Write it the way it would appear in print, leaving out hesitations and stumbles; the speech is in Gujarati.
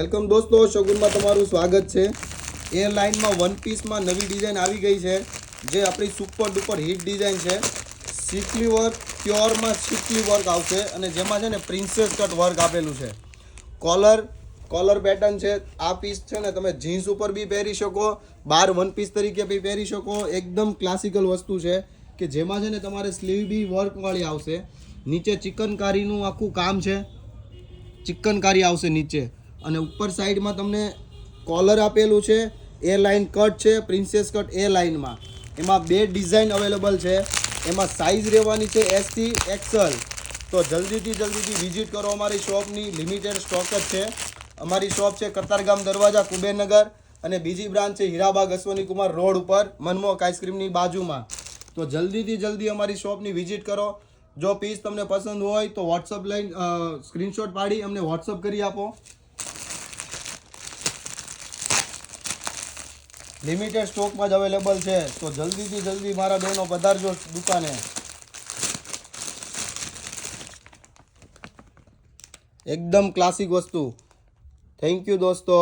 વેલકમ દોસ્તો, શગુનમાં તમારું સ્વાગત છે। એ લાઇનમાં વન પીસમાં નવી ડિઝાઇન આવી ગઈ છે, જે આપણી સુપર ડુપર હિટ ડિઝાઇન છે। સિકલી વર્ક, પ્યોરમાં સિકલી વર્ક આવશે અને જેમાં છે ને પ્રિન્સેસ કટ વર્ક આપેલું છે। કોલર પેટર્ન છે। આ પીસ છે ને તમે જીન્સ ઉપર બી પહેરી શકો, બાર વન પીસ તરીકે બી પહેરી શકો। એકદમ ક્લાસિકલ વસ્તુ છે કે જેમાં છે ને તમારે સ્લીવ બી વર્કવાળી આવશે। નીચે ચિકનકારીનું આખું કામ છે, ચિકનકારી આવશે નીચે, અને ઉપર સાઈડમાં તમને કોલર આપેલું છે। એ લાઇન કટ છે, પ્રિન્સેસ કટ એ લાઇનમાં। એમાં બે ડિઝાઇન અવેલેબલ છે। એમાં સાઇઝ રહેવાની છે S થી XL। તો જલ્દીથી વિઝિટ કરો અમારી શોપની, લિમિટેડ સ્ટોક જ છે। અમારી શોપ છે કતારગામ દરવાજા, કુબેરનગર, અને બીજી બ્રાન્ચ છે હીરાબાગ અશ્વની કુમાર રોડ ઉપર, મનમોહક આઈસ્ક્રીમની બાજુમાં। તો જલ્દી અમારી શોપની વિઝિટ કરો। જો પીસ તમને પસંદ હોય તો વોટ્સઅપ લઈને સ્ક્રીનશોટ પાડી અમને વોટ્સઅપ કરી આપો। લિમિટેડ સ્ટોકમાં જ અવેલેબલ છે, તો જલ્દી મારા બહેનો પધારજો દુકાને। એકદમ ક્લાસિક વસ્તુ। થેન્ક યુ દોસ્તો।